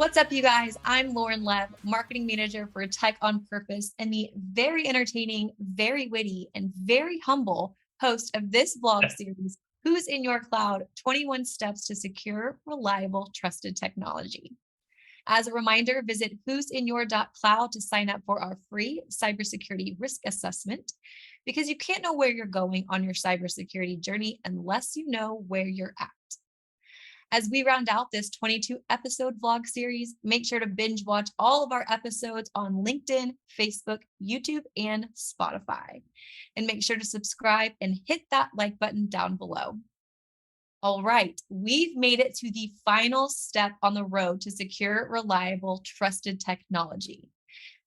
What's up, you guys? I'm Lauren Lev, marketing manager for TechOnPurpose and the very entertaining, very witty, and very humble host of this vlog series, Who's in Your Cloud? 21 Steps to Secure, Reliable, Trusted Technology. As a reminder, visit who'sinyour.cloud to sign up for our free cybersecurity risk assessment, because you can't know where you're going on your cybersecurity journey unless you know where you're at. As we round out this 22 episode vlog series, make sure to binge watch all of our episodes on LinkedIn, Facebook, YouTube, and Spotify. And make sure to subscribe and hit that like button down below. All right, we've made it to the final step on the road to secure, reliable, trusted technology.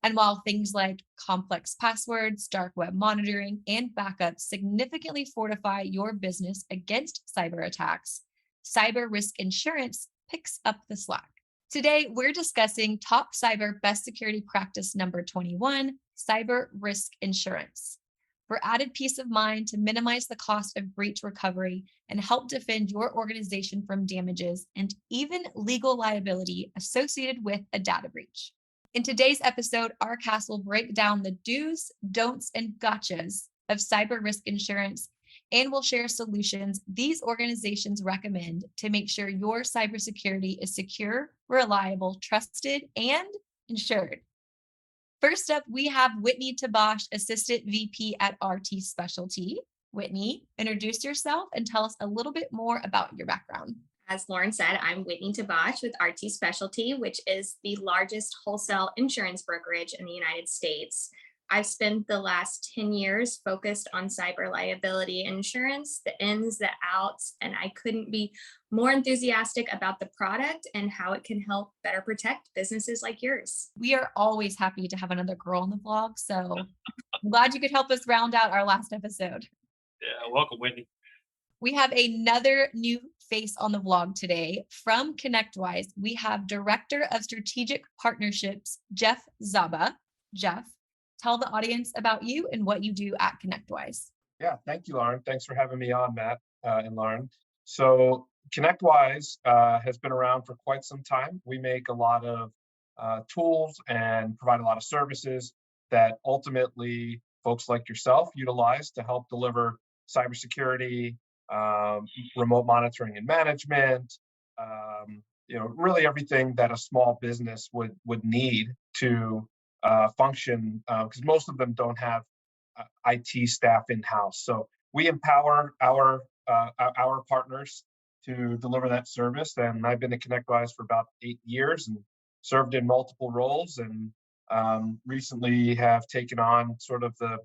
And while things like complex passwords, dark web monitoring, and backups significantly fortify your business against cyber attacks, cyber risk insurance picks up the slack. Today, we're discussing top cyber best security practice number 21, cyber risk insurance. For added peace of mind to minimize the cost of breach recovery and help defend your organization from damages and even legal liability associated with a data breach. In today's episode, our cast will break down the do's, don'ts, and gotchas of cyber risk insurance, and we'll share solutions these organizations recommend to make sure your cybersecurity is secure, reliable, trusted, and insured. First up, we have Whitney Tabash, Assistant VP at RT Specialty. Whitney, introduce yourself and tell us a little bit more about your background. As Lauren said, I'm Whitney Tabash with RT Specialty, which is the largest wholesale insurance brokerage in the United States. I've spent the last 10 years focused on cyber liability insurance, the ins, the outs, and I couldn't be more enthusiastic about the product and how it can help better protect businesses like yours. We are always happy to have another girl on the vlog, so I'm glad you could help us round out our last episode. Yeah, welcome, Whitney. We have another new face on the vlog today. From ConnectWise, we have Director of Strategic Partnerships, Jeff Zaba. Jeff, tell the audience about you and what you do at ConnectWise. Yeah, thank you, Lauren. Thanks for having me on, Matt and Lauren. So ConnectWise has been around for quite some time. We make a lot of tools and provide a lot of services that ultimately folks like yourself utilize to help deliver cybersecurity, remote monitoring and management, really everything that a small business would need to function, because most of them don't have IT staff in-house. So we empower our partners to deliver that service. And I've been at ConnectWise for about 8 years and served in multiple roles, and recently have taken on sort of the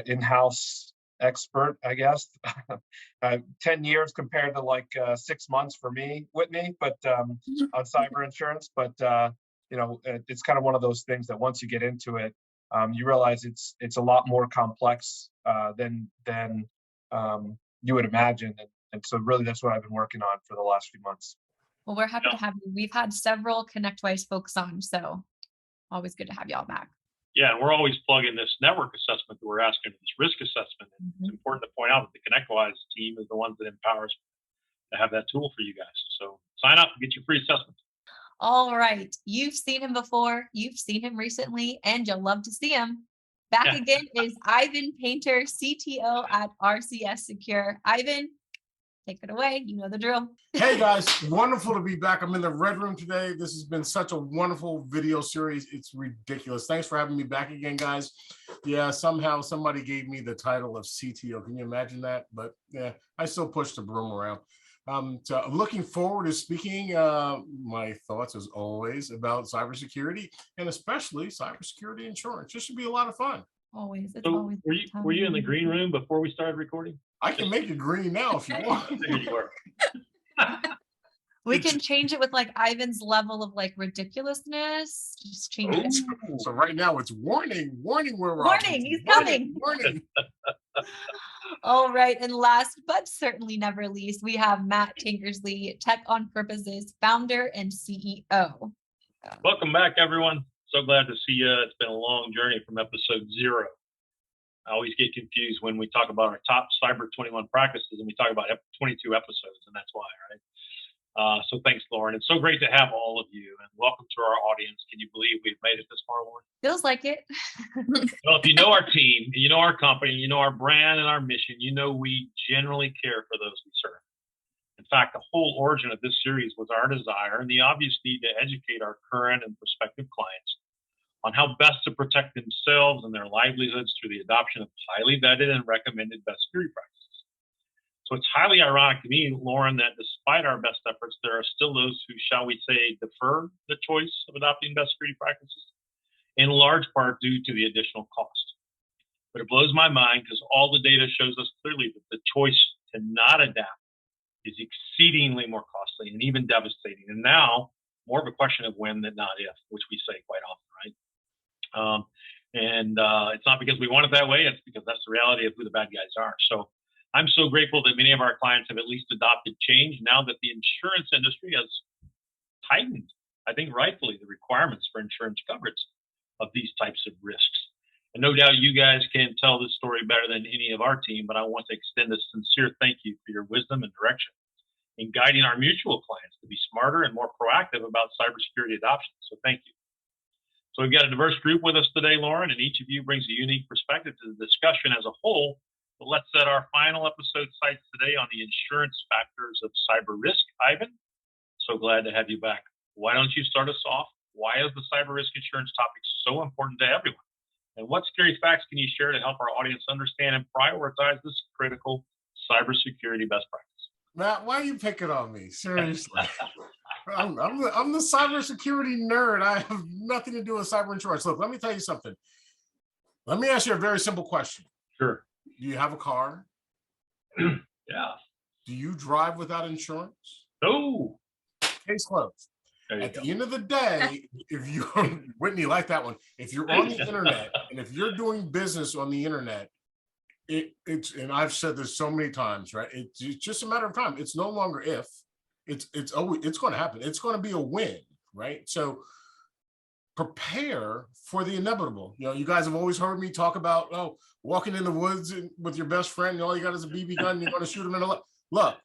in-house expert, I guess. 10 years compared to like 6 months for me, Whitney, but on cyber insurance. But it's kind of one of those things that once you get into it, you realize it's a lot more complex than you would imagine. And so really that's what I've been working on for the last few months. Well, we're happy to have you. We've had several ConnectWise folks on, so always good to have y'all back. Yeah, and we're always plugging this network assessment that we're asking, this risk assessment. And It's important to point out that the ConnectWise team is the ones that empowers to have that tool for you guys. So sign up and get your free assessment. All right. You've seen him before. You've seen him recently, and you'll love to see him. Back again is Ivan Painter, CTO at RCS Secure. Ivan, take it away. You know the drill. Hey guys, wonderful to be back. I'm in the Red Room today. This has been such a wonderful video series. It's ridiculous. Thanks for having me back again, guys. Yeah, somehow somebody gave me the title of CTO. Can you imagine that? But yeah, I still push the broom around. So I'm looking forward to speaking my thoughts, as always, about cybersecurity and especially cybersecurity insurance. This should be a lot of fun. Always. It's So always. were you in the green room before we started recording? I can make it green now if you want. There you are. We can change it with like Ivan's level of like ridiculousness. Just change it. So right now it's warning, we're Warning, he's coming. Warning. All right. And last but certainly never least, we have Matt Tankersley, TechOnPurpose's founder and CEO. Welcome back, everyone. So glad to see you. It's been a long journey from episode 0. I always get confused when we talk about our top cyber 21 practices and we talk about 22 episodes, and that's why, right? So thanks, Lauren. It's so great to have all of you, and audience. Can you believe we've made it this far, Lauren? Feels like it. Well, if you know our team, you know our company, you know our brand and our mission, you know we generally care for those we serve. In fact, the whole origin of this series was our desire and the obvious need to educate our current and prospective clients on how best to protect themselves and their livelihoods through the adoption of highly vetted and recommended best security practices. So it's highly ironic to me, Lauren, that despite our best efforts, there are still those who, shall we say, defer the choice of adopting best security practices, in large part due to the additional cost. But it blows my mind because all the data shows us clearly that the choice to not adapt is exceedingly more costly and even devastating. And now more of a question of when than not if, which we say quite often, right? It's not because we want it that way. It's because that's the reality of who the bad guys are. So I'm so grateful that many of our clients have at least adopted change now that the insurance industry has tightened, I think rightfully, the requirements for insurance coverage of these types of risks. And no doubt you guys can tell this story better than any of our team, but I want to extend a sincere thank you for your wisdom and direction in guiding our mutual clients to be smarter and more proactive about cybersecurity adoption. So thank you. So we've got a diverse group with us today, Lauren, and each of you brings a unique perspective to the discussion as a whole. But let's set our final episode sights today on the insurance factors of cyber risk. Ivan, so glad to have you back. Why don't you start us off? Why is the cyber risk insurance topic so important to everyone? And what scary facts can you share to help our audience understand and prioritize this critical cybersecurity best practice? Matt, why are you picking on me? Seriously. I'm the cybersecurity nerd. I have nothing to do with cyber insurance. Look, let me tell you something. Let me ask you a very simple question. Sure. Do you have a car? Yeah. Do you drive without insurance? No. Case closed. At the end of the day, if you, Whitney, like that one, if you're on the internet and if you're doing business on the internet, it's, and I've said this so many times, right? It's just a matter of time. It's no longer if, it's always, it's going to happen. It's going to be a win, right? So prepare for the inevitable. You know, you guys have always heard me talk about, oh, walking in the woods with your best friend, and all you got is a BB gun, and you're going to shoot him in the leg. Look,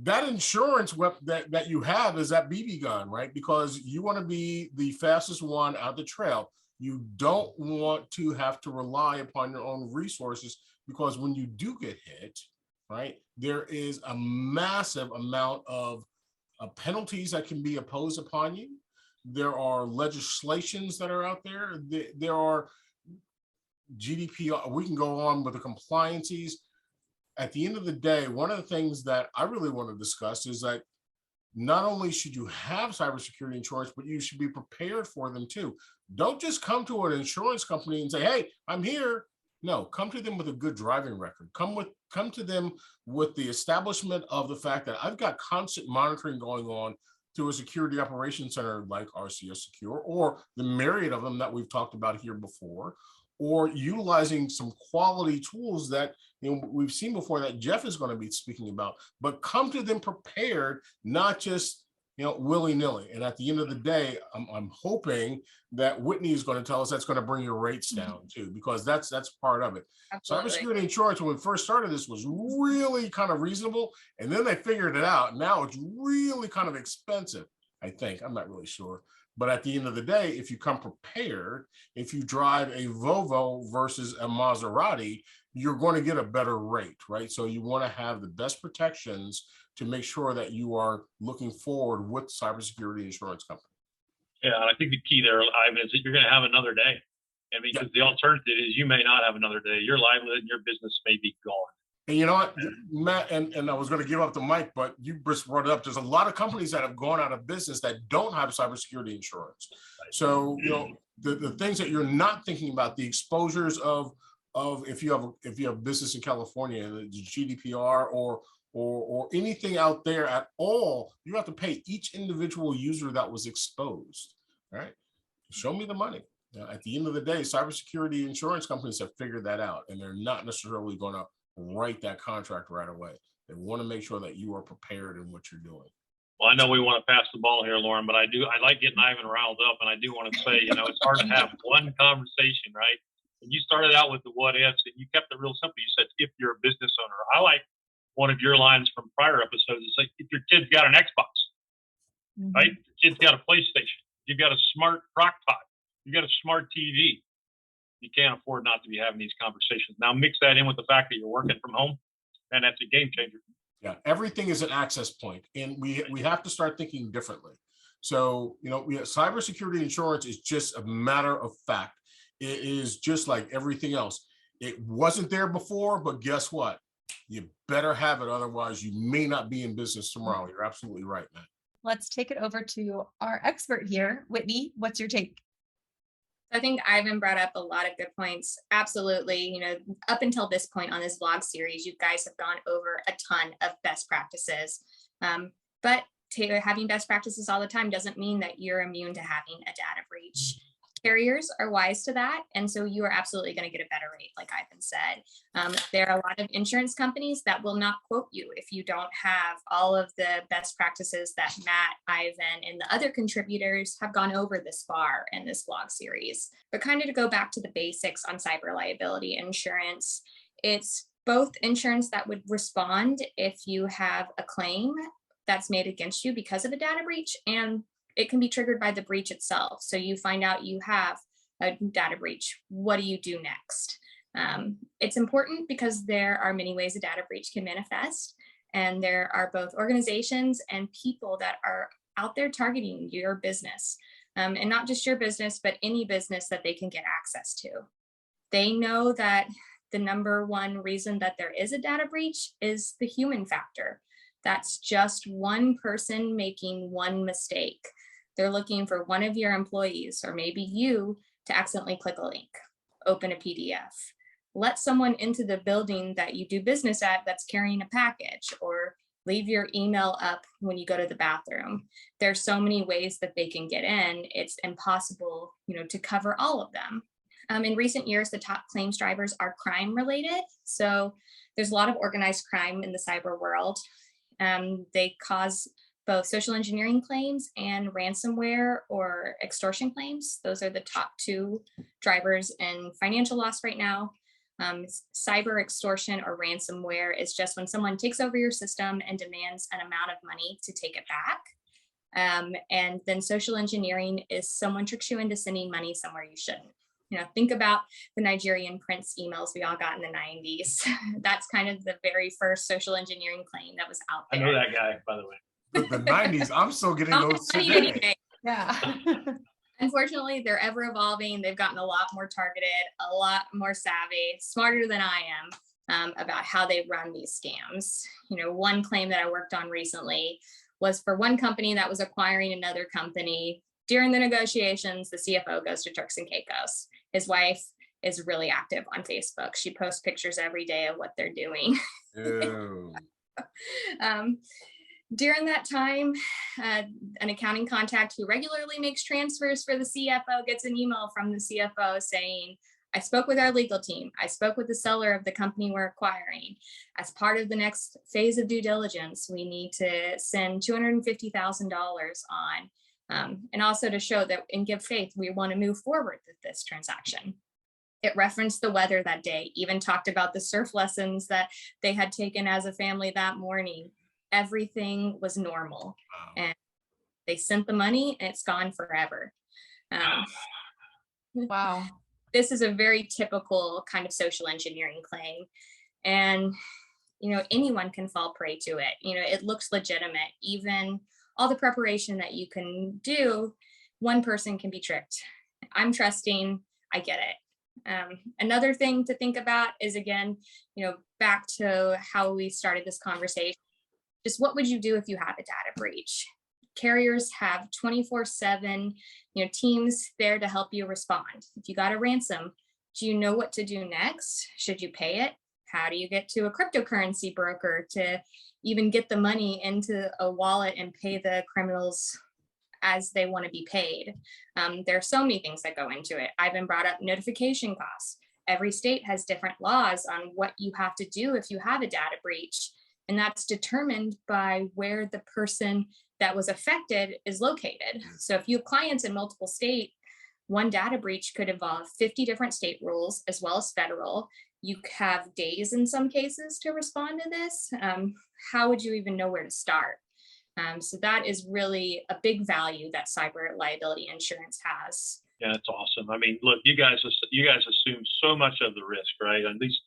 that insurance that you have is that BB gun, right? Because you want to be the fastest one out the trail. You don't want to have to rely upon your own resources, because when you do get hit, right, there is a massive amount of penalties that can be imposed upon you. There are legislations that are out there. There are GDPR. We can go on with the compliances. At the end of the day, one of the things that I really want to discuss is that not only should you have cybersecurity insurance, but you should be prepared for them too. Don't just come to an insurance company and say, hey, I'm here. No, come to them with a good driving record. Come to them with the establishment of the fact that I've got constant monitoring going on through a security operations center like RCS Secure, or the myriad of them that we've talked about here before, or utilizing some quality tools that we've seen before that Jeff is going to be speaking about. But come to them prepared, not just willy-nilly. And at the end of the day, I'm hoping that Whitney is going to tell us that's going to bring your rates down too, because that's part of it. Absolutely. Cybersecurity insurance, when we first started this, was really kind of reasonable, and then they figured it out. Now it's really kind of expensive, I think. I'm not really sure. But at the end of the day, if you come prepared, if you drive a Volvo versus a Maserati, you're going to get a better rate, right? So you want to have the best protections to make sure that you are looking forward with cybersecurity insurance company. Yeah, and I think the key there, Ivan, is that you're going to have another day. I mean, because the alternative is you may not have another day. Your livelihood and your business may be gone. And you know what, Matt, and I was going to give up the mic, but you just brought it up. There's a lot of companies that have gone out of business that don't have cybersecurity insurance. So, the things that you're not thinking about, the exposures of if you have business in California, the GDPR or anything out there at all, you have to pay each individual user that was exposed, right? Show me the money. At the end of the day, cybersecurity insurance companies have figured that out, and they're not necessarily going to write that contract right away. They want to make sure that you are prepared in what you're doing. Well, I know we want to pass the ball here, Lauren, but I like getting Ivan riled up, and I do want to say, it's hard to have one conversation, right? And you started out with the what ifs, and you kept it real simple. You said, if you're a business owner. I like one of your lines from prior episodes. It's like, if your kid's got an Xbox, right? If your kid's got a PlayStation, You've got a smart crock pot. You've got a smart TV. You can't afford not to be having these conversations. Now mix that in with the fact that you're working from home, and that's a game changer. Yeah, everything is an access point, and we have to start thinking differently. So, cybersecurity insurance is just a matter of fact. It is just like everything else. It wasn't there before, but guess what? You better have it. Otherwise, you may not be in business tomorrow. You're absolutely right, man. Let's take it over to our expert here. Whitney, what's your take? I think Ivan brought up a lot of good points. Absolutely. Up until this point on this vlog series, you guys have gone over a ton of best practices. But having best practices all the time doesn't mean that you're immune to having a data breach. Carriers are wise to that. And so you are absolutely going to get a better rate, like Ivan said. There are a lot of insurance companies that will not quote you if you don't have all of the best practices that Matt, Ivan, and the other contributors have gone over this far in this vlog series. But kind of to go back to the basics on cyber liability insurance, it's both insurance that would respond if you have a claim that's made against you because of a data breach, and it can be triggered by the breach itself. So you find out you have a data breach. What do you do next? It's important because there are many ways a data breach can manifest. And there are both organizations and people that are out there targeting your business. And not just your business, but any business that they can get access to. They know that the number one reason that there is a data breach is the human factor. That's just one person making one mistake. They're looking for one of your employees, or maybe you, to accidentally click a link, open a PDF, let someone into the building that you do business at that's carrying a package, or leave your email up when you go to the bathroom. There's so many ways that they can get in. It's impossible, to cover all of them. In recent years, the top claims drivers are crime related. So there's a lot of organized crime in the cyber world. They cause both social engineering claims and ransomware or extortion claims. Those are the top two drivers in financial loss right now. Cyber extortion or ransomware is just when someone takes over your system and demands an amount of money to take it back. And then social engineering is someone tricks you into sending money somewhere you shouldn't. Think about the Nigerian prince emails we all got in the 90s. That's kind of the very first social engineering claim that was out there. I know that guy, by the way. The 90s, I'm still getting those today. Anyway. Yeah. Unfortunately, they're ever evolving. They've gotten a lot more targeted, a lot more savvy, smarter than I am about how they run these scams. One claim that I worked on recently was for one company that was acquiring another company. During the negotiations, the CFO goes to Turks and Caicos. His wife is really active on Facebook. She posts pictures every day of what they're doing. During that time, an accounting contact who regularly makes transfers for the CFO gets an email from the CFO saying, I spoke with our legal team. I spoke with the seller of the company we're acquiring. As part of the next phase of due diligence, we need to send $250,000 on, and also to show that in good faith, we want to move forward with this transaction. It referenced the weather that day, even talked about the surf lessons that they had taken as a family that morning. Everything was normal. Wow. And they sent the money and it's gone forever. Wow. This is a very typical kind of social engineering claim. And, anyone can fall prey to it. It looks legitimate. Even all the preparation that you can do, one person can be tricked. I'm trusting, I get it. Another thing to think about is, again, back to how we started this conversation. Just what would you do if you have a data breach? Carriers have 24/7, teams there to help you respond. If you got a ransom, do you know what to do next? Should you pay it? How do you get to a cryptocurrency broker to even get the money into a wallet and pay the criminals as they want to be paid? There are so many things that go into it. I've been brought up notification costs. Every state has different laws on what you have to do if you have a data breach. And that's determined by where the person that was affected is located. So if you have clients in multiple states, one data breach could involve 50 different state rules as well as federal. You have days in some cases to respond to this. How would you even know where to start? So that is really a big value that cyber liability insurance has. Yeah, that's awesome. I mean, look, you guys assume so much of the risk, right? At least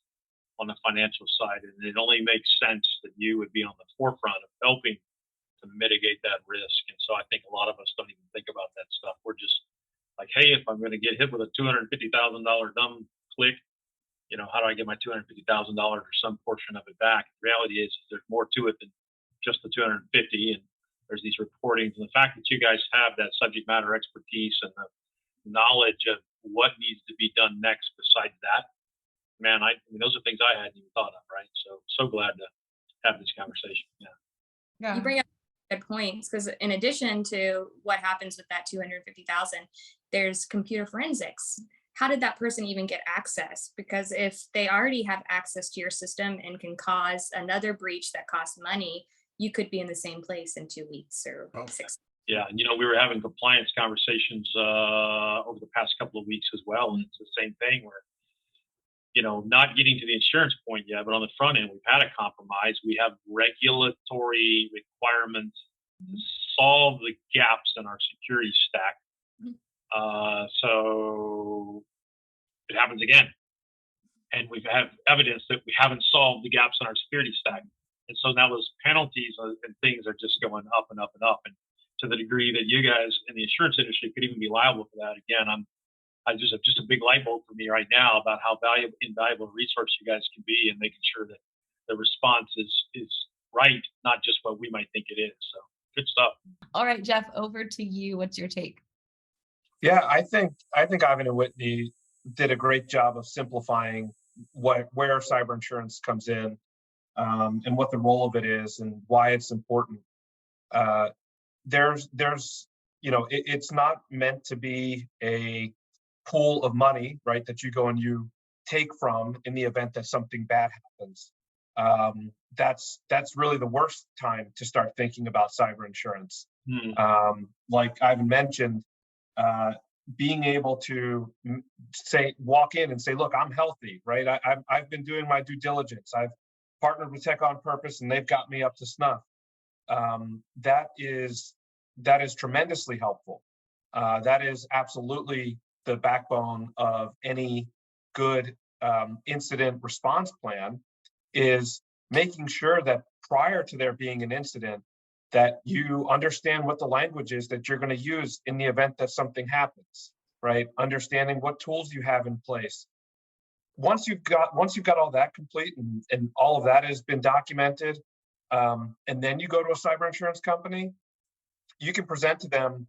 on the financial side, and it only makes sense that you would be on the forefront of helping to mitigate that risk. And so I think a lot of us don't even think about that stuff. We're just like, hey, if I'm going to get hit with a $250,000 dumb click, how do I get my $250,000 or some portion of it back? The reality is there's more to it than just the 250, and there's these reportings, and the fact that you guys have that subject matter expertise and the knowledge of what needs to be done next besides that, man, I mean, those are things I hadn't even thought of, right? So glad to have this conversation. Yeah. You bring up good points, because in addition to what happens with that 250,000, there's computer forensics. How did that person even get access? Because if they already have access to your system and can cause another breach that costs money, you could be in the same place in 2 weeks or 6. Yeah, and we were having compliance conversations over the past couple of weeks as well, and it's the same thing where, not getting to the insurance point yet, but on the front end, we've had a compromise. We have regulatory requirements to solve the gaps in our security stack. So it happens again, and we have evidence that we haven't solved the gaps in our security stack, and so now those penalties and things are just going up and up and up, and to the degree that you guys in the insurance industry could even be liable for that. Again, I just a big light bulb for me right now about how invaluable resource you guys can be in making sure that the response is right, not just what we might think it is. So good stuff. All right, Jeff, over to you. What's your take? Yeah, I think Ivan and Whitney did a great job of simplifying where cyber insurance comes in, and what the role of it is and why it's important. There's it's not meant to be a pool of money, right, that you go and you take from in the event that something bad happens. That's really the worst time to start thinking about cyber insurance. Like Ivan mentioned, being able to walk in and say, look, I'm healthy, right? I've been doing my due diligence. I've partnered with TechOnPurpose and they've got me up to snuff. That is tremendously helpful. That is absolutely the backbone of any good incident response plan, is making sure that prior to there being an incident, that you understand what the language is that you're going to use in the event that something happens, right? Understanding what tools you have in place. Once you've got all that complete and all of that has been documented, and then you go to a cyber insurance company, you can present to them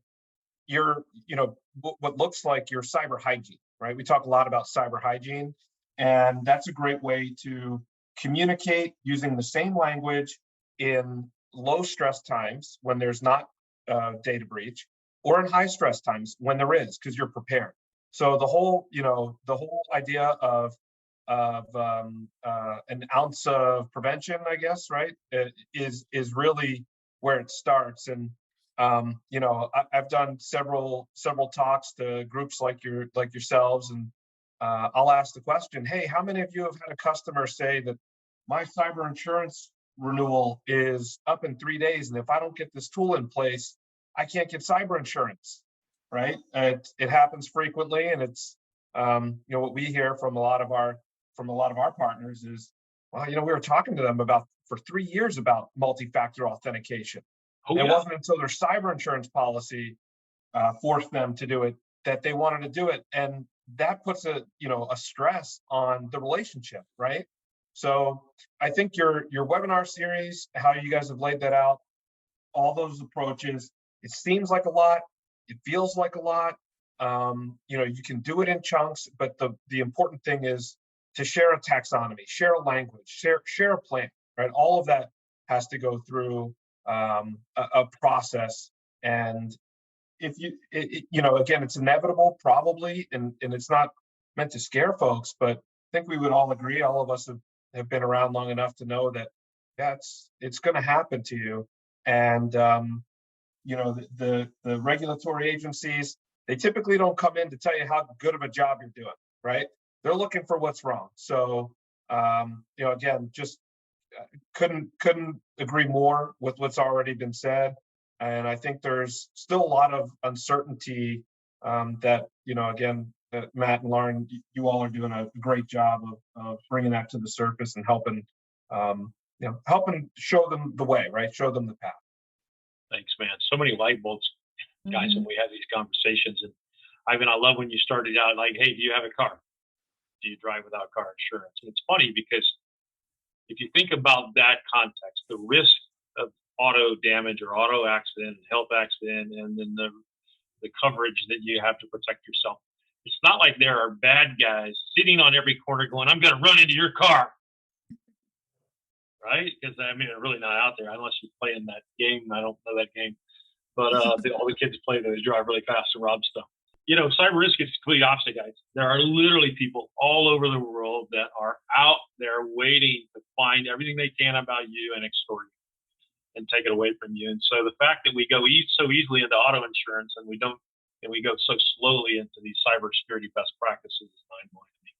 what looks like your cyber hygiene, right? We talk a lot about cyber hygiene, and that's a great way to communicate using the same language in low stress times when there's not data breach, or in high stress times when there is, because you're prepared. So the whole idea of an ounce of prevention, I guess, right, is really where it starts. And I've done several talks to groups like yourselves, and I'll ask the question, hey, how many of you have had a customer say that my cyber insurance renewal is up in 3 days, and if I don't get this tool in place, I can't get cyber insurance, right? It happens frequently, and it's what we hear from a lot of our partners is, well, we were talking to them for 3 years about multi-factor authentication. It wasn't until their cyber insurance policy forced them to do it that they wanted to do it, and that puts a stress on the relationship, right? So I think your webinar series, how you guys have laid that out, all those approaches, it seems like a lot, it feels like a lot. You can do it in chunks, but the important thing is to share a taxonomy, share a language, share a plan, right? All of that has to go through a process. And if again, it's inevitable probably, and it's not meant to scare folks, but I think we would all agree, all of us have been around long enough to know that it's going to happen to you. And the regulatory agencies, they typically don't come in to tell you how good of a job you're doing, right? They're looking for what's wrong. So again, just couldn't agree more with what's already been said. And I think there's still a lot of uncertainty that, again, Matt and Lauren, you all are doing a great job of bringing that to the surface and helping, helping show them the way, right? Show them the path. Thanks, man. So many light bulbs, guys, when we have these conversations. And Ivan, I love when you started out like, hey, do you have a car? Do you drive without car insurance? And it's funny because if you think about that context, the risk of auto damage or auto accident, health accident, and then the coverage that you have to protect yourself. It's not like there are bad guys sitting on every corner going, I'm going to run into your car. Right? Because I mean, they're really not out there unless you play in that game. I don't know that game. But all the kids play, they drive really fast and rob stuff. Cyber risk is the complete opposite, guys. There are literally people all over the world that are out there waiting to find everything they can about you and extort you and take it away from you. And so the fact that we go so easily into auto insurance and we go so slowly into these cybersecurity best practices is mind-blowing to me.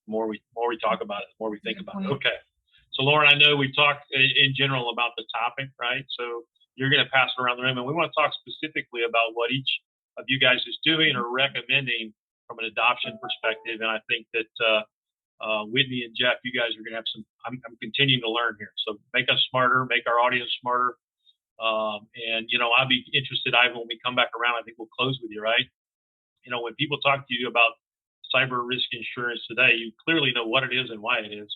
The more we talk about it, the more we think about it. Okay. So Lauren, I know we've talked in general about the topic, right? So you're going to pass it around the room, and we want to talk specifically about what each of you guys is doing or recommending from an adoption perspective. And I think that Whitney and Jeff, you guys are going to have I'm continuing to learn here. So make us smarter, make our audience smarter. And I'll be interested, Ivan, when we come back around, I think we'll close with you, right? When people talk to you about cyber risk insurance today, you clearly know what it is and why it is.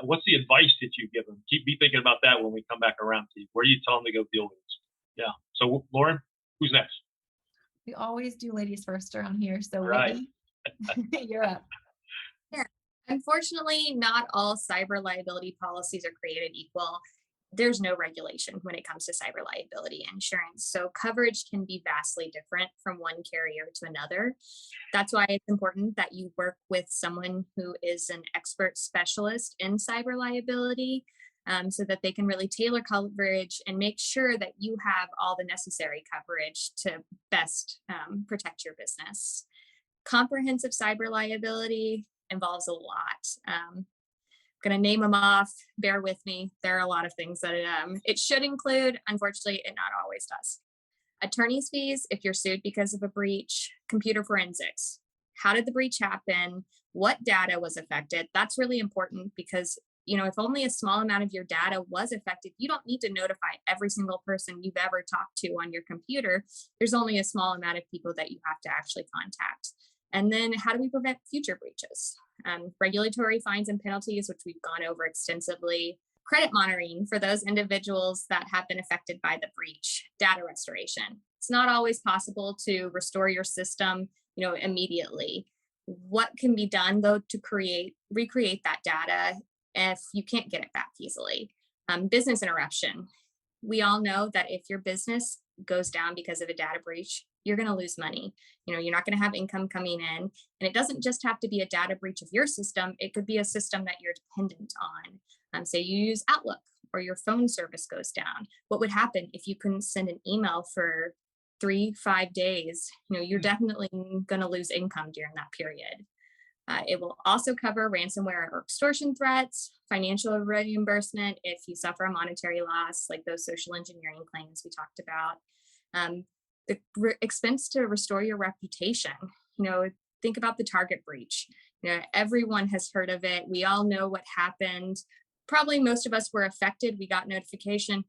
What's the advice that you give them? Be thinking about that when we come back around to you. Where do you tell them to go deal with this? Yeah. So Lauren, who's next? We always do ladies first around here. So right. Whitney, you're up. Yeah. Unfortunately, not all cyber liability policies are created equal. There's no regulation when it comes to cyber liability insurance. So coverage can be vastly different from one carrier to another. That's why it's important that you work with someone who is an expert specialist in cyber liability, so that they can really tailor coverage and make sure that you have all the necessary coverage to best protect your business. Comprehensive cyber liability involves a lot. I'm going to name them off. Bear with me. There are a lot of things that it should include. Unfortunately, it not always does. Attorney's fees if you're sued because of a breach. Computer forensics. How did the breach happen? What data was affected? That's really important because if only a small amount of your data was affected, you don't need to notify every single person you've ever talked to on your computer. There's only a small amount of people that you have to actually contact. And then how do we prevent future breaches? Regulatory fines and penalties, which we've gone over extensively. Credit monitoring for those individuals that have been affected by the breach. Data restoration. It's not always possible to restore your system, immediately. What can be done, though, to recreate that data if you can't get it back easily? Business interruption. We all know that if your business goes down because of a data breach, you're going to lose money. You're not going to have income coming in. And it doesn't just have to be a data breach of your system. It could be a system that you're dependent on. Say you use Outlook or your phone service goes down. What would happen if you couldn't send an email for 3-5 days? You're definitely going to lose income during that period. It will also cover ransomware or extortion threats, financial reimbursement if you suffer a monetary loss, like those social engineering claims we talked about. The expense to restore your reputation. Think about the Target breach. Everyone has heard of it. We all know what happened. Probably most of us were affected. We got notification.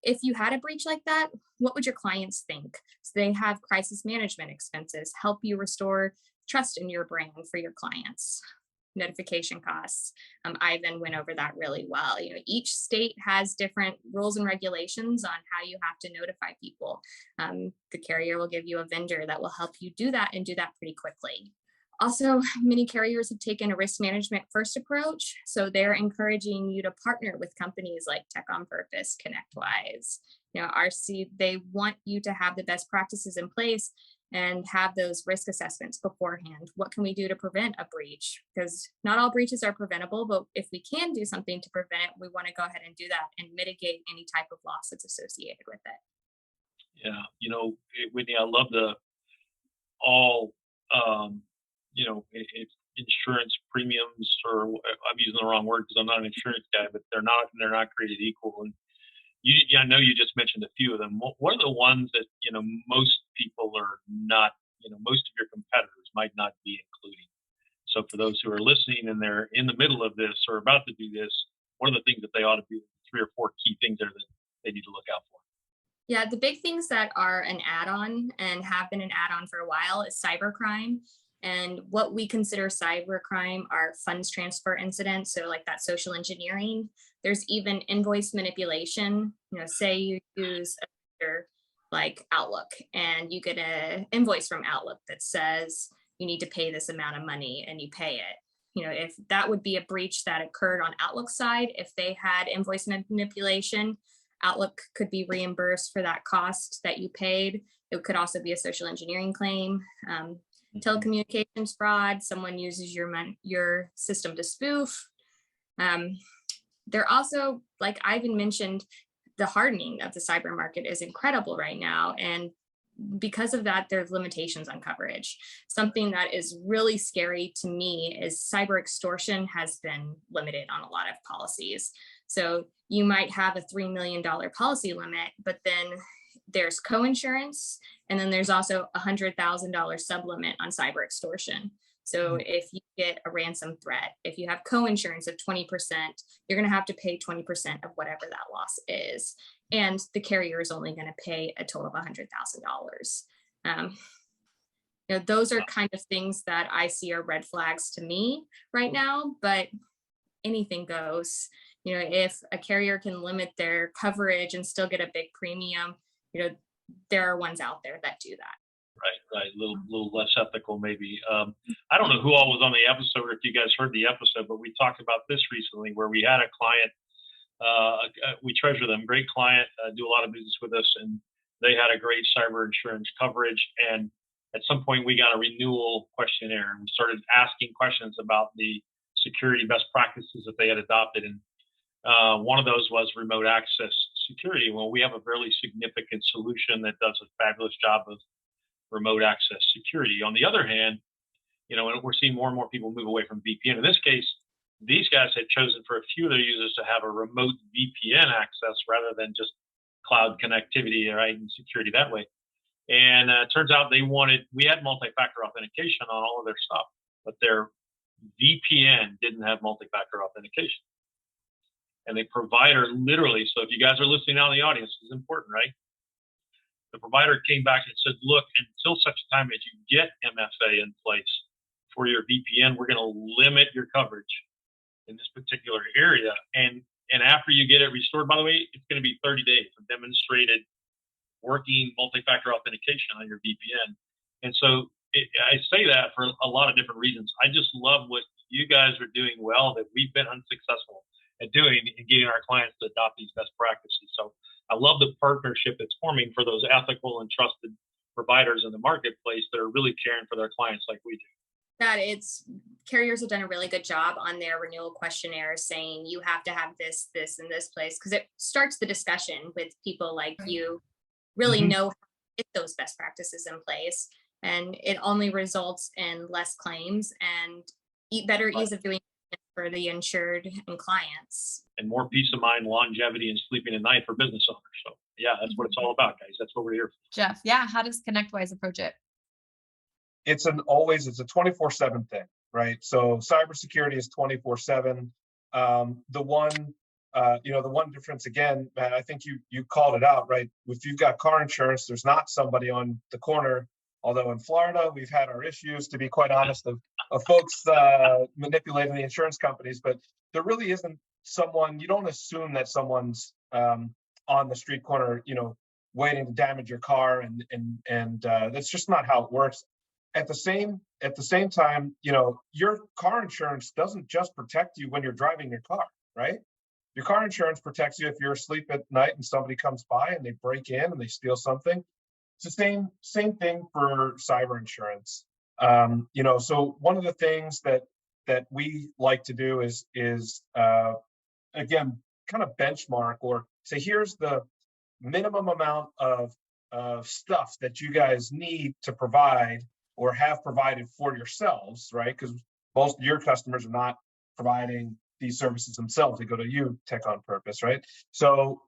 If you had a breach like that, what would your clients think? So they have crisis management expenses, help you restore trust in your brand for your clients. Notification costs. Ivan went over that really well. Each state has different rules and regulations on how you have to notify people. The carrier will give you a vendor that will help you do that and do that pretty quickly. Also, many carriers have taken a risk management first approach. So they're encouraging you to partner with companies like TechOnPurpose, ConnectWise, RC. They want you to have the best practices in place and have those risk assessments beforehand. What can we do to prevent a breach? Because not all breaches are preventable, but if we can do something to prevent it, we want to go ahead and do that and mitigate any type of loss that's associated with it. Yeah, Whitney, I love insurance premiums, or I'm using the wrong word because I'm not an insurance guy, but they're not created equal. And I know you just mentioned a few of them. What are the ones that, most people are not, most of your competitors might not be including? So for those who are listening and they're in the middle of this or about to do this, what are the things that they ought to be, 3 or 4 key things there that they need to look out for? Yeah, the big things that are an add-on and have been an add-on for a while is cybercrime. And what we consider cybercrime are funds transfer incidents. So like that social engineering. There's even invoice manipulation. Say you use a vendor like Outlook and you get an invoice from Outlook that says you need to pay this amount of money and you pay it. If that would be a breach that occurred on Outlook's side, if they had invoice manipulation, Outlook could be reimbursed for that cost that you paid. It could also be a social engineering claim. Telecommunications fraud, someone uses your system to spoof. They're also, like Ivan mentioned, the hardening of the cyber market is incredible right now. And because of that, there's limitations on coverage. Something that is really scary to me is cyber extortion has been limited on a lot of policies. So you might have a $3 million policy limit, but then there's co-insurance, and then there's also a $100,000 sublimit on cyber extortion. So if you get a ransom threat, if you have co-insurance of 20%, you're going to have to pay 20% of whatever that loss is. And the carrier is only going to pay a total of $100,000. Those are kind of things that I see are red flags to me right now, but anything goes. If a carrier can limit their coverage and still get a big premium, there are ones out there that do that. Right. A little less ethical, maybe. I don't know who all was on the episode or if you guys heard the episode, but we talked about this recently where we had a client. We treasure them. Great client, do a lot of business with us, and they had a great cyber insurance coverage. And at some point, we got a renewal questionnaire, and we started asking questions about the security best practices that they had adopted. And one of those was remote access security. Well, we have a fairly significant solution that does a fabulous job of remote access security. On the other hand, we're seeing more and more people move away from VPN. In this case, these guys had chosen for a few of their users to have a remote VPN access rather than just cloud connectivity, right, and security that way. And it turns out we had multi-factor authentication on all of their stuff, but their VPN didn't have multi-factor authentication. And the provider literally, so if you guys are listening out in the audience, this is important, right? The provider came back and said, look, until such time as you get MFA in place for your VPN, we're going to limit your coverage in this particular area. And after you get it restored, by the way, it's going to be 30 days of demonstrated working multi-factor authentication on your VPN. And so I say that for a lot of different reasons. I just love what you guys are doing well that we've been unsuccessful at doing and getting our clients to adopt these best practices. So I love the partnership that's forming for those ethical and trusted providers in the marketplace that are really caring for their clients like we do. That carriers have done a really good job on their renewal questionnaire saying you have to have this, and this place, because it starts the discussion with people like you really know how to get those best practices in place. And it only results in less claims and better ease of doing it for the insured and clients. And more peace of mind, longevity, and sleeping at night for business owners. So yeah, that's what it's all about, guys. That's what we're here for. Jeff, yeah, how does ConnectWise approach it? It's a 24/7 thing, right? So cybersecurity is 24/7. The one difference again, Matt, I think you called it out, right? If you've got car insurance, there's not somebody on the corner. Although in Florida, we've had our issues, to be quite honest, of folks manipulating the insurance companies, but there really isn't someone. You don't assume that someone's on the street corner, waiting to damage your car, and that's just not how it works. At the same time, your car insurance doesn't just protect you when you're driving your car, right? Your car insurance protects you if you're asleep at night and somebody comes by and they break in and they steal something. It's the same thing for cyber insurance. So one of the things that we like to do is again, kind of benchmark or say, here's the minimum amount of stuff that you guys need to provide or have provided for yourselves, right? Because most of your customers are not providing these services themselves. They go to you, TechOnPurpose, right? So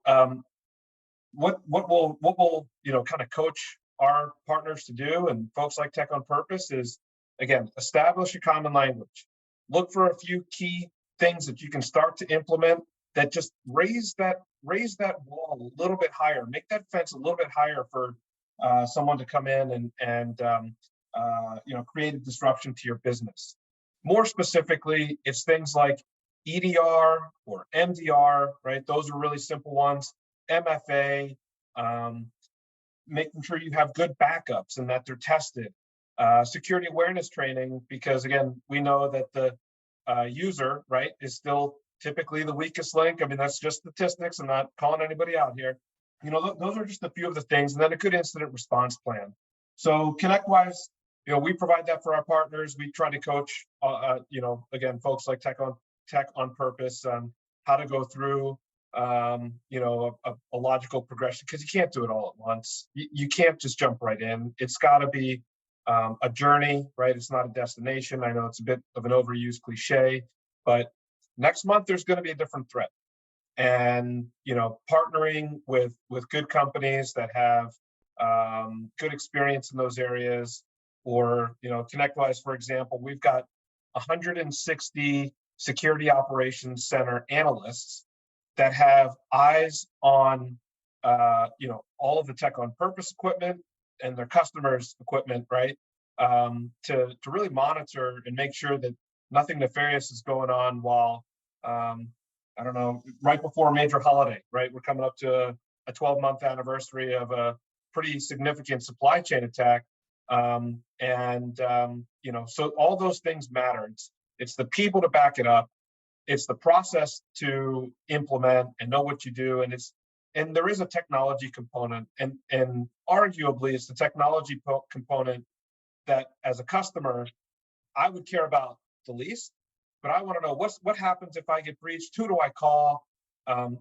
what will kind of coach our partners to do, and folks like TechOnPurpose, is again, establish a common language. Look for a few key things that you can start to implement that just raise that wall a little bit higher, make that fence a little bit higher for someone to come in and create a disruption to your business. More specifically, it's things like EDR or MDR, right? Those are really simple ones. MFA, making sure you have good backups and that they're tested. Security awareness training, because again, we know that the user, right, is still typically the weakest link. I mean, that's just statistics. I'm not calling anybody out here. Those are just a few of the things, and then a good incident response plan. So ConnectWise, we provide that for our partners. We try to coach, again, folks like TechOnPurpose on how to go through, a logical progression, because you can't do it all at once. You can't just jump right in. It's got to be a journey, right? It's not a destination. I know it's a bit of an overused cliche, but next month there's going to be a different threat. And partnering with good companies that have good experience in those areas, or ConnectWise, for example, we've got 160 security operations center analysts that have eyes on all of the TechOnPurpose equipment and their customers' equipment, right? To really monitor and make sure that nothing nefarious is going on while I don't know, right before a major holiday, right? We're coming up to a 12-month anniversary of a pretty significant supply chain attack. So all those things matter. It's the people to back it up. It's the process to implement and know what you do. And there is a technology component, and arguably it's the technology component that, as a customer, I would care about the least. But I want to know what happens if I get breached. Who do I call?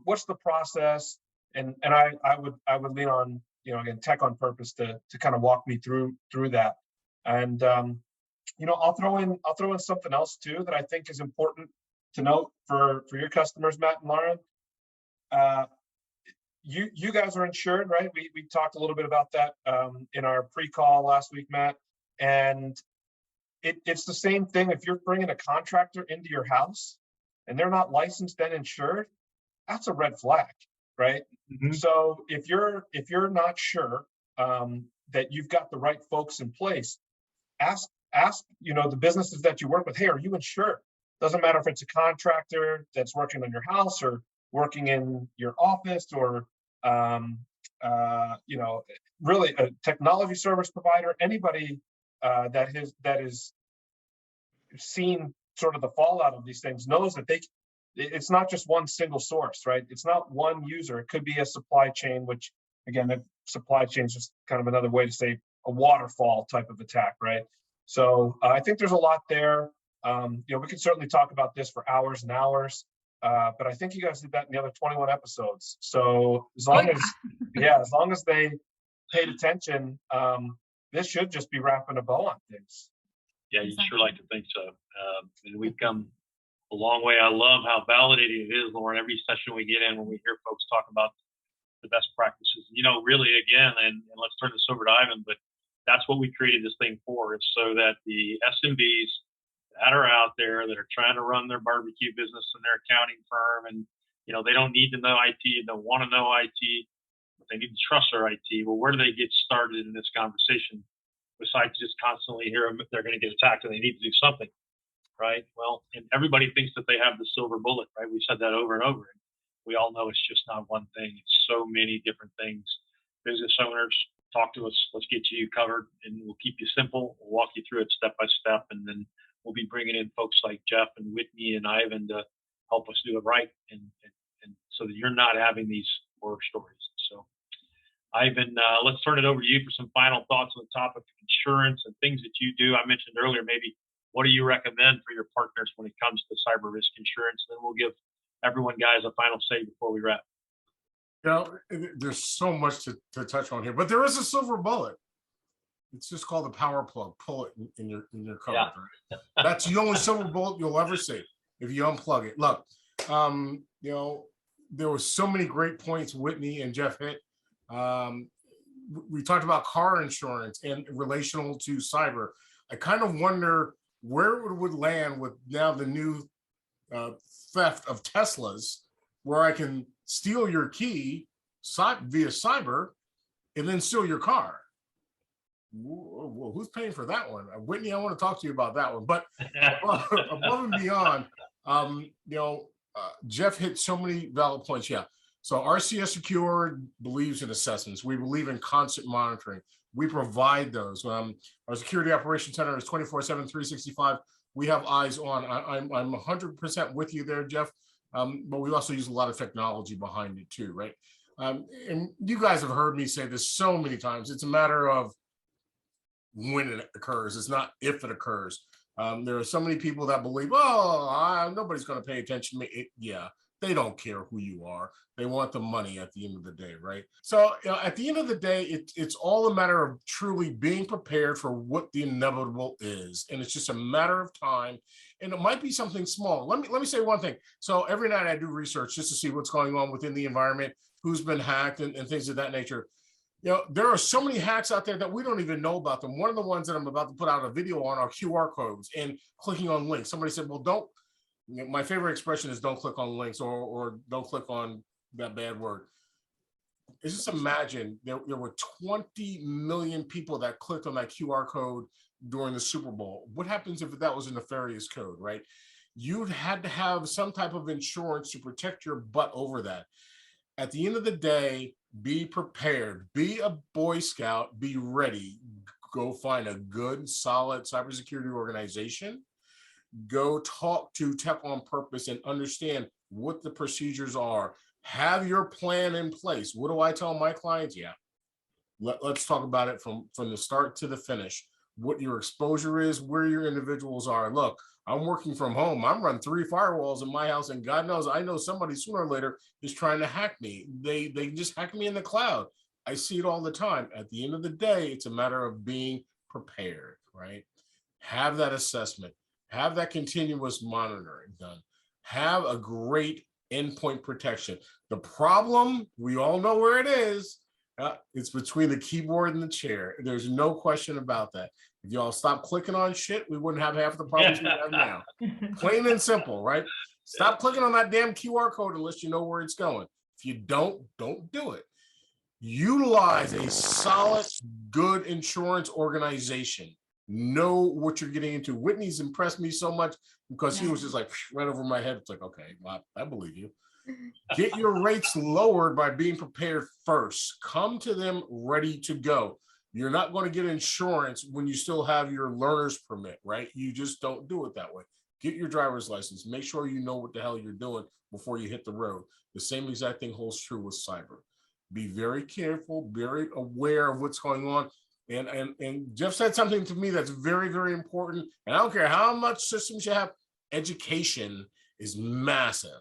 What's the process? And I would lean on again, TechOnPurpose to kind of walk me through that. And I'll throw in something else too that I think is important to note for your customers, Matt and Lauren. You guys are insured, right? We talked a little bit about that in our pre-call last week, Matt. And it's the same thing. If you're bringing a contractor into your house and they're not licensed and insured, that's a red flag, right? Mm-hmm. So if you're not sure that you've got the right folks in place, ask the businesses that you work with, hey, are you insured? Doesn't matter if it's a contractor that's working on your house or working in your office, or really a technology service provider, anybody that is seen sort of the fallout of these things knows that it's not just one single source, right? It's not one user. It could be a supply chain, which again, the supply chain is just kind of another way to say a waterfall type of attack, right? So I think there's a lot there. We could certainly talk about this for hours and hours, but I think you guys did that in the other 21 episodes. So as long as they paid attention, this should just be wrapping a bow on things. Yeah, you'd sure like to think so. And we've come a long way. I love how validating it is, Lauren, every session we get in when we hear folks talk about the best practices. Really, again, and let's turn this over to Ivan, but that's what we created this thing for. It's so that the SMBs that are out there that are trying to run their barbecue business and their accounting firm, and they don't need to know IT, they don't want to know IT, but they need to trust their IT. Well, where do they get started in this conversation besides just constantly hearing they're going to get attacked and they need to do something, right? Well, and everybody thinks that they have the silver bullet, right? We said that over and over. And we all know it's just not one thing. It's so many different things. Business owners, talk to us. Let's get you covered, and we'll keep you simple. We'll walk you through it step by step, and then we'll be bringing in folks like Jeff and Whitney and Ivan to help us do it right, and so that you're not having these horror stories. So, Ivan, let's turn it over to you for some final thoughts on the topic of insurance and things that you do. I mentioned earlier, maybe what do you recommend for your partners when it comes to cyber risk insurance? Then we'll give everyone, guys, a final say before we wrap. There's so much to touch on here, but there is a silver bullet. It's just called the power plug. Pull it in your cover. Yeah. Right? That's the only silver bullet you'll ever see if you unplug it. Look, you know, there were so many great points Whitney and Jeff hit. We talked about car insurance and relational to cyber. I kind of wonder where it would land with now the new theft of Teslas, where I can steal your key via cyber and then steal your car. Whoa, who's paying for that one? Whitney, I want to talk to you about that one. But above and beyond, you know, Jeff hit so many valid points. Yeah. So RCS Secure believes in assessments. We believe in constant monitoring. We provide those. Our Security Operations Center is 24/7, 365. We have eyes on. I'm 100% with you there, Jeff. But we also use a lot of technology behind it too, right? And you guys have heard me say this so many times. It's a matter of when it occurs. It's not if it occurs. There are so many people that believe, oh, nobody's going to pay attention to me. Yeah, they don't care who you are. They want the money at the end of the day, right? So at the end of the day, it's all a matter of truly being prepared for what the inevitable is. And it's just a matter of time. And it might be something small. Let me say one thing. So every night I do research just to see what's going on within the environment, who's been hacked and things of that nature. You know, there are so many hacks out there that we don't even know about them. One of the ones that I'm about to put out a video on are QR codes and clicking on links. Somebody said, well, my favorite expression is don't click on links or don't click on that bad word. Just imagine there were 20 million people that clicked on that QR code during the Super Bowl. What happens if that was a nefarious code, right? You'd had to have some type of insurance to protect your butt over that. At the end of the day, be prepared, be a Boy Scout, be ready, go find a good, solid cybersecurity organization, go talk to TechOnPurpose and understand what the procedures are. Have your plan in place. What do I tell my clients? Yeah, let's talk about it from the start to the finish, what your exposure is, where your individuals are. Look, I'm working from home. I'm running 3 firewalls in my house, and God knows, I know somebody sooner or later is trying to hack me. They just hack me in the cloud. I see it all the time. At the end of the day, it's a matter of being prepared, right? Have that assessment, have that continuous monitoring done, have a great endpoint protection. The problem, we all know where it is. It's between the keyboard and the chair. There's no question about that. If y'all stop clicking on shit, we wouldn't have half the problems we have now. Plain and simple, right? Stop clicking on that damn QR code unless you know where it's going. If you don't do it. Utilize a solid, good insurance organization. Know what you're getting into. Whitney's impressed me so much because he was just like right over my head. It's like, okay, well, I believe you. Get your rates lowered by being prepared first. Come to them ready to go. You're not going to get insurance when you still have your learner's permit, right? You just don't do it that way. Get your driver's license. Make sure you know what the hell you're doing before you hit the road. The same exact thing holds true with cyber. Be very careful, very aware of what's going on. And Jeff said something to me that's very, very important. And I don't care how much systems you have, education is massive.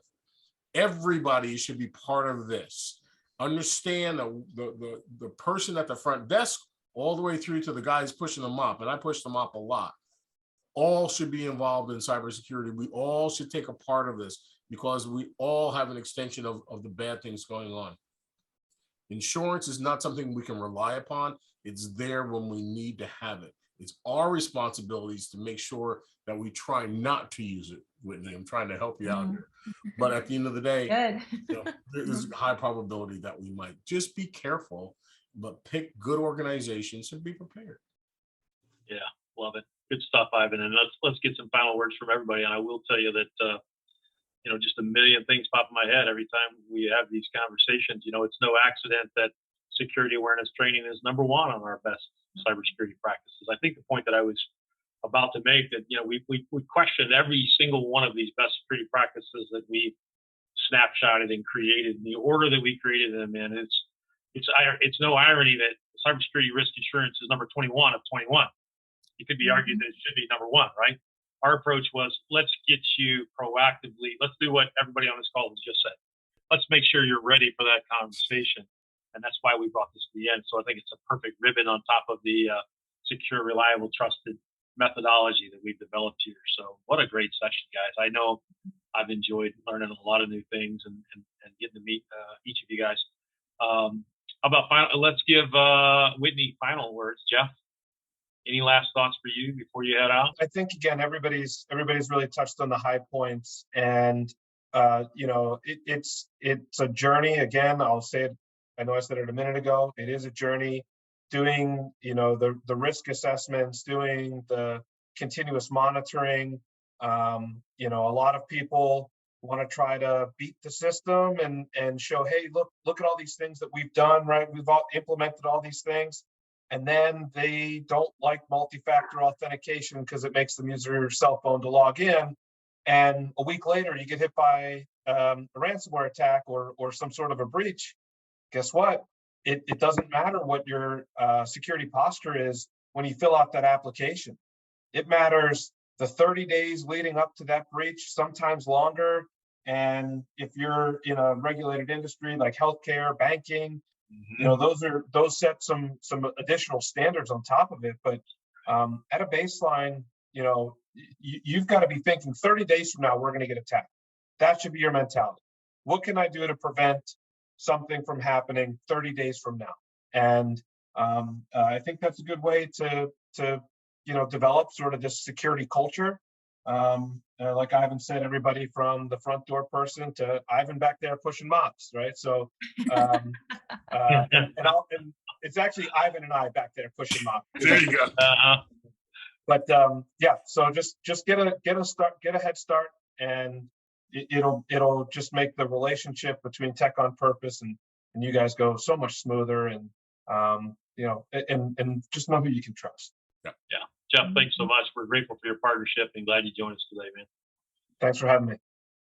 Everybody should be part of this. Understand the person at the front desk all the way through to the guys pushing the mop. And I push the mop a lot. All should be involved in cybersecurity. We all should take a part of this because we all have an extension of the bad things going on. Insurance is not something we can rely upon. It's there when we need to have it. It's our responsibilities to make sure that we try not to use it. Whitney, I'm trying to help you out here. But at the end of the day, there's a high probability that we might. Just be careful, but pick good organizations and be prepared. Yeah, love it. Good stuff, Ivan. And let's get some final words from everybody. And I will tell you that just a million things pop in my head every time we have these conversations. It's no accident that security awareness training is #1 on our best cybersecurity practices. I think the point that I was about to make that, we questioned every single one of these best security practices that we snapshotted and created in the order that we created them in. It's no irony that cybersecurity risk insurance is number 21 of 21. It could be argued that it should be #1, right? Our approach was, let's get you proactively. Let's do what everybody on this call has just said. Let's make sure you're ready for that conversation. And that's why we brought this to the end. So I think it's a perfect ribbon on top of the secure, reliable, trusted methodology that we've developed here. So what a great session, guys. I know I've enjoyed learning a lot of new things and getting to meet each of you guys. How about let's give Whitney final words. Jeff, any last thoughts for you before you head out? I think again, everybody's really touched on the high points, and it's a journey. Again, I'll say it. I know I said it a minute ago. It is a journey. Doing the risk assessments, doing the continuous monitoring. A lot of people want to try to beat the system and show, hey, look at all these things that we've done, right? We've all implemented all these things. And then they don't like multi-factor authentication because it makes them use their cell phone to log in. And a week later, you get hit by a ransomware attack or some sort of a breach. Guess what? It doesn't matter what your security posture is when you fill out that application. It matters the 30 days leading up to that breach, sometimes longer. And if you're in a regulated industry like healthcare, banking, those set some additional standards on top of it. But at a baseline, you've got to be thinking 30 days from now, we're going to get attacked. That should be your mentality. What can I do to prevent something from happening 30 days from now? And I think that's a good way to develop sort of this security culture. Like Ivan said, everybody from the front door person to Ivan back there pushing mops, right? So, and it's actually Ivan and I back there pushing mops. There you go. But so just get a head start, and it'll just make the relationship between TechOnPurpose and you guys go so much smoother, and and just know who you can trust. Yeah. Jeff, thanks so much. We're grateful for your partnership and glad you joined us today, man. Thanks for having me.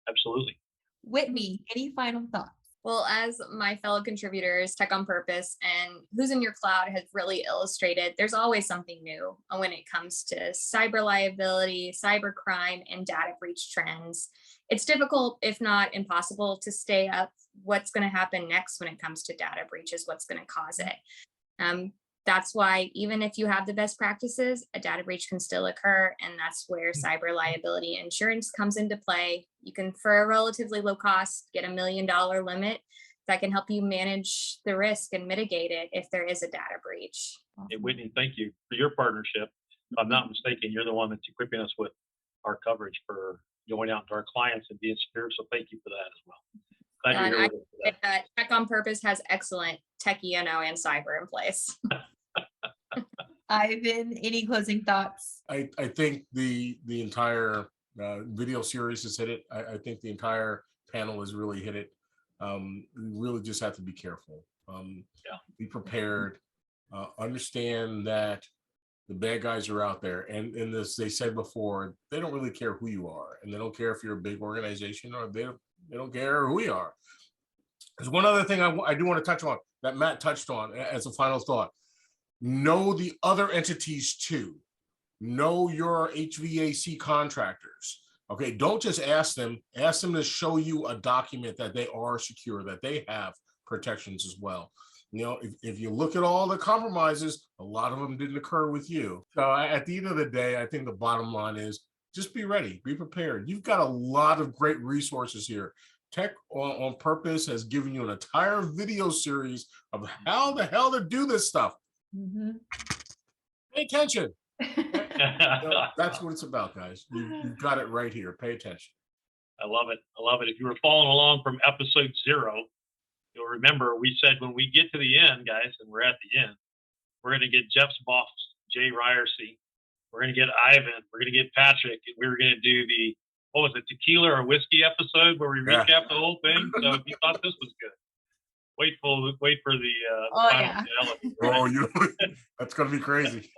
Absolutely. Whitney, any final thoughts? Well, as my fellow contributors, TechOnPurpose and Who's in Your Cloud has really illustrated, there's always something new when it comes to cyber liability, cyber crime, and data breach trends. It's difficult, if not impossible, to stay up what's going to happen next when it comes to data breaches, what's going to cause it. That's why even if you have the best practices, a data breach can still occur. And that's where cyber liability insurance comes into play. You can, for a relatively low cost, get $1 million limit that can help you manage the risk and mitigate it if there is a data breach. Hey, Whitney, thank you for your partnership. If I'm not mistaken, you're the one that's equipping us with our coverage for going out to our clients and being secure. So thank you for that as well. Glad you're here with us today. TechOnPurpose has excellent tech E&O and cyber in place. Ivan, any closing thoughts? I think the entire video series has hit it. I think the entire panel has really hit it. We really just have to be careful. Be prepared. Understand that the bad guys are out there, and in this, they said before, they don't really care who you are, and they don't care if you're a big organization or they don't care who you are. There's one other thing I do want to touch on that Matt touched on as a final thought. Know the other entities too. Know your HVAC contractors. Okay, don't just ask them to show you a document that they are secure, that they have protections as well. If you look at all the compromises, a lot of them didn't occur with you. So at the end of the day, I think the bottom line is just be ready, be prepared. You've got a lot of great resources here. TechOnPurpose has given you an entire video series of how the hell to do this stuff. Pay attention. That's what it's about, guys. You've got it right here. Pay attention. I love it. I love it. If you were following along from episode 0, you'll remember we said when we get to the end, guys, and we're at the end, we're going to get Jeff's boss, Jay Ryerson. We're going to get Ivan. We're going to get Patrick. And we were going to do the, what was it, tequila or whiskey episode where we recap the whole thing. So if you thought this was good, wait for the final fidelity. Right? That's going to be crazy.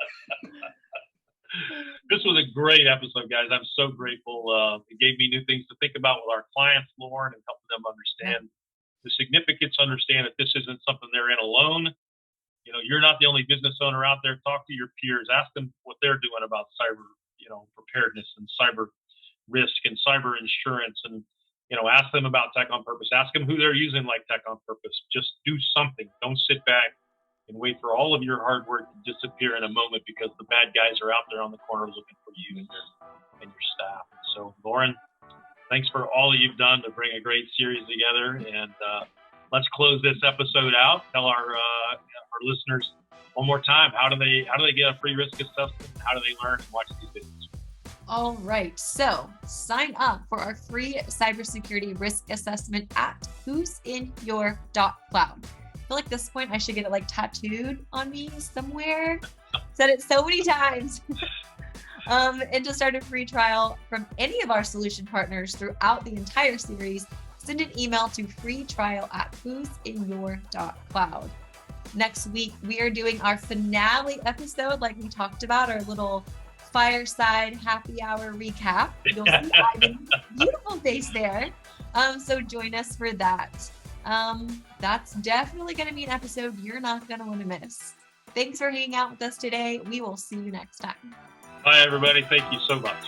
This was a great episode, guys. I'm so grateful. It gave me new things to think about with our clients, Lauren, and helping them understand the significance, understand that this isn't something they're in alone. You're not the only business owner out there. Talk to your peers. Ask them what they're doing about cyber, preparedness and cyber risk and cyber insurance. And, ask them about TechOnPurpose. Ask them who they're using like TechOnPurpose. Just do something. Don't sit back. and wait for all of your hard work to disappear in a moment because the bad guys are out there on the corner looking for you and your staff. So, Lauren, thanks for all that you've done to bring a great series together. And let's close this episode out. Tell our listeners one more time, how do they get a free risk assessment? How do they learn and watch these videos? All right, so sign up for our free cybersecurity risk assessment at who'sinyour.cloud. I feel like at this point I should get it like tattooed on me somewhere. Said it so many times. And to start a free trial from any of our solution partners throughout the entire series, send an email to freetrial@who'sinyour.cloud. Next week, we are doing our finale episode, like we talked about, our little fireside happy hour recap. You'll see Ivan's beautiful face there. So join us for that. That's definitely going to be an episode you're not going to want to miss. Thanks for hanging out with us today. We will see you next time. Bye, everybody. Thank you so much.